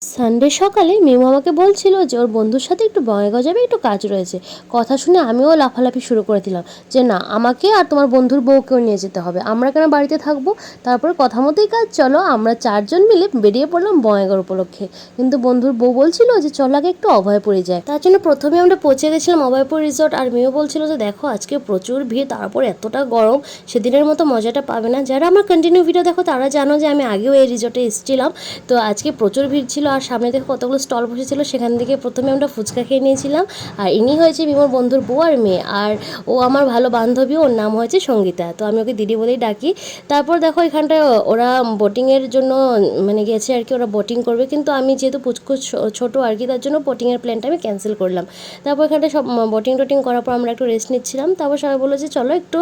Sunday সকালে মিমু আমাকে বলছিল যে ওর বন্ধুর সাথে একটু বঙ্গাইগাঁও যাবে, একটু কাজ রয়েছে। কথা শুনে আমিও লাফালাফি শুরু করে দিলাম যে না, আমাকে আর তোমার বন্ধুর বউকেও নিয়ে যেতে হবে, আমরা কেন বাড়িতে থাকবো। তারপর কথা মতোই কাজ, চলো আমরা চারজন মিলে বেরিয়ে পড়লাম বঙ্গাইগাঁও উপলক্ষে। কিন্তু বন্ধুর বউ বলছিল যে চলো আগে একটু অভয়পুরে যায়। তার জন্য প্রথমে আমরা পৌঁছে গেছিলাম অভয়পুর রিসর্ট। আর মিমু বলছিল যে দেখো আজকে প্রচুর ভিড়, তারপর এতটা গরম, সেদিনের মতো মজাটা পাবে না। যারা আমার কন্টিনিউ ভিডিও দেখো তারা জানো যে আমি আগেও এই রিসর্টে এসেছিলাম। তো আজকে প্রচুর ভিড় ছিল আর সামনে থেকে কতগুলো স্টল বসেছিল, সেখান থেকে প্রথমে আমরা ফুচকা খেয়ে নিয়েছিলাম। আর ইনি হয়েছে মিমোর বন্ধুর বউ আর মেয়ে, আর ও আমার ভালো বান্ধবী, ওর নাম হয়েছে সঙ্গীতা, তো আমি ওকে দিদি বলেই ডাকি। তারপর দেখো এখানটায় ওরা বোটিংয়ের জন্য মানে গেছে আর কি, ওরা বোটিং করবে, কিন্তু আমি যেহেতু পুচকু ছোটো আর কি, তার জন্য বোটিংয়ের প্ল্যানটা আমি ক্যান্সেল করলাম। তারপর এখানটায় সব বোটিং টোটিং করার পর আমরা একটু রেস্ট নিচ্ছিলাম। তারপর সবাই বললো যে চলো একটু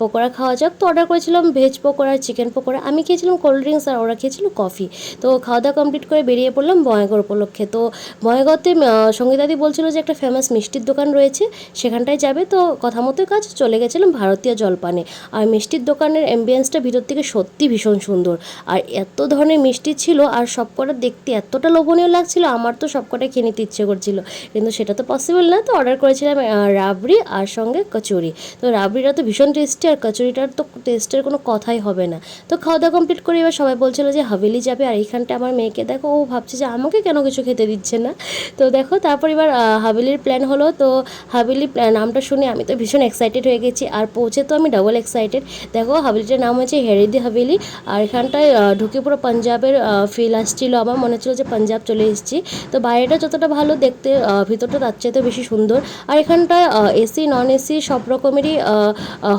পকোড়া খাওয়া যাক। তো অর্ডার করেছিলাম ভেজ পকোড়া আর চিকেন পকোড়া, আমি খেয়েছিলাম কোল্ড ড্রিঙ্কস আর ওরা খেয়েছিল কফি। তো খাওয়া দাওয়া কমপ্লিট করে বেরিয়ে পড়লাম বঙ্গাইগাঁও উপলক্ষে। তো বঙ্গাইগাঁওতে সঙ্গীতাদি বলছিল যে একটা ফেমাস মিষ্টির দোকান রয়েছে, সেখানটায় যাবে। তো কথা মতোই কাজ, চলে গেছিলাম ভারতীয় জলপানে। আর মিষ্টির দোকানের অ্যাম্বিয়েন্সটা ভিতর থেকে সত্যি ভীষণ সুন্দর, আর এত ধরনের মিষ্টি ছিল আর সবকটা দেখতে এতটা লোভনীয় লাগছিল, আমার তো সবকটাই খেয়ে নিতে ইচ্ছে করছিল, কিন্তু সেটা তো পসিবল না। তো অর্ডার করেছিলাম রাবড়ি আর সঙ্গে কচুরি। তো রাবড়িটা তো ভীষণ টেস্টি, আর কচুরিটার তো টেস্টের কোনো কথাই হবে না। তো খাওয়া দাওয়া কমপ্লিট করে এবার সবাই বলছিল যে হাভেলি যাবে, আর এইখানটা আমার মেয়েকে দেখো, ও ভাবছে যে আমাকে কেন কিছু খেতে দিচ্ছে না। তো দেখো তারপর এবার হাভেলির প্ল্যান হলো। তো হাভেলি নামটা শুনে আমি তো ভীষণ এক্সাইটেড হয়ে গেছি, আর পৌঁছে তো আমি ডাবল এক্সাইটেড। দেখো হাভেলিটার নাম হচ্ছে হেরিদি হাভেলি, আর এখানটায় ঢুকে পুরো পাঞ্জাবের ফিল আসছিল, আমার মনে হচ্ছিলো যে পাঞ্জাব চলে এসেছি। তো বাইরেটা যতটা ভালো দেখতে, ভিতরটা তার চাইতে বেশি সুন্দর। আর এখানটায় এসি নন এসি সব রকমেরই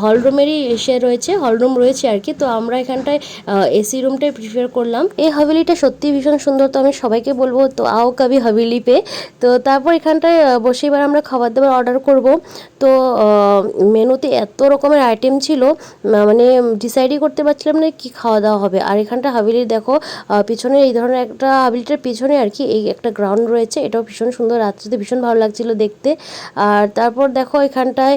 হলরুমেরই রয়েছে, হলরুম রয়েছে আর কি। তো আমরা এখানটায় এসি রুমটাই প্রিফার করলাম। এই হাভেলিটা সত্যি ভীষণ সুন্দর, তো আমি সবাইকে বলবো তো আও কবি হাভেলি পে। তো তারপর এখানটায় বসে এবার আমরা খাবার দাবার অর্ডার করব। তো মেনুতে এত রকমের আইটেম ছিল, মানে ডিসাইডই করতে পারছিলাম না কি খাওয়া দাওয়া হবে। আর এখানটা হাভেলির দেখো পিছনে এই ধরনের একটা, হাভেলিটার পিছনে আর কি এই একটা গ্রাউন্ড রয়েছে, এটাও ভীষণ সুন্দর, রাত্রিতে ভীষণ ভালো লাগছিল দেখতে। আর তারপর দেখো এখানটায়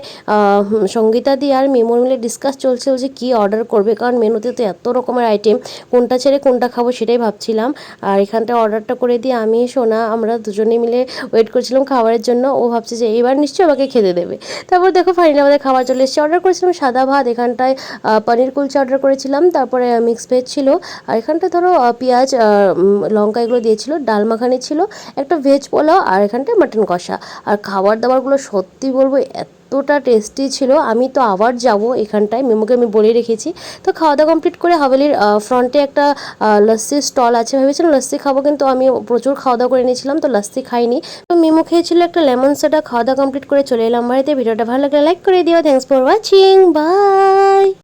সঙ্গীতা দি আর মেমোর মিলে ডিসকাস চলছিল যে কী অর্ডার করবে, কারণ মেনুতে তো এত রকমের আইটেম, কোনটা ছেড়ে কোনটা খাবো সেটাই ভাবছিলাম। আর এখানটায় অর্ডারটা করে দিয়ে আমি সোনা আমরা দুজনে মিলে ওয়েট করছিলাম খাবারের জন্য। ও ভাবছে যে এবার নিশ্চয়ই আমাকে খেতে দেবে। তারপর দেখো ফাইনালি আমাদের খাবার চলে এসেছে। অর্ডার করেছিলাম সাদা ভাত, এখানটায় পনির কুলচা অর্ডার করেছিলাম, তারপরে মিক্স ভেজ ছিল, আর এখানটা ধরো পেঁয়াজ লঙ্কা এগুলো দিয়েছিল, ডাল মাখানি ছিল, একটা ভেজ পোলাও, আর এখানটায় মাটন কষা। আর খাবার দাবারগুলো সত্যি বলবো এতটা টেস্টি ছিল, আমি তো আবার যাব এখানটায়, মেমোকে আমি বলে রেখেছি। তো খাওয়া দাওয়া কমপ্লিট করে হাভেলির ফ্রন্টে একটা লস্যির স্টল আছে, ভেবেছিলাম লস্যি খাবো, কিন্তু আমি প্রচুর খাওয়া দাওয়া করে নিয়েছিলাম তো লস্যি খাইনি। তো মেমো খেয়েছিল একটা লেমন সোডা। খাওয়া দাওয়া কমপ্লিট করে চলে এলাম বাড়িতে। ভিডিওটা ভালো লাগলে লাইক করে দিও। Thanks for watching, by.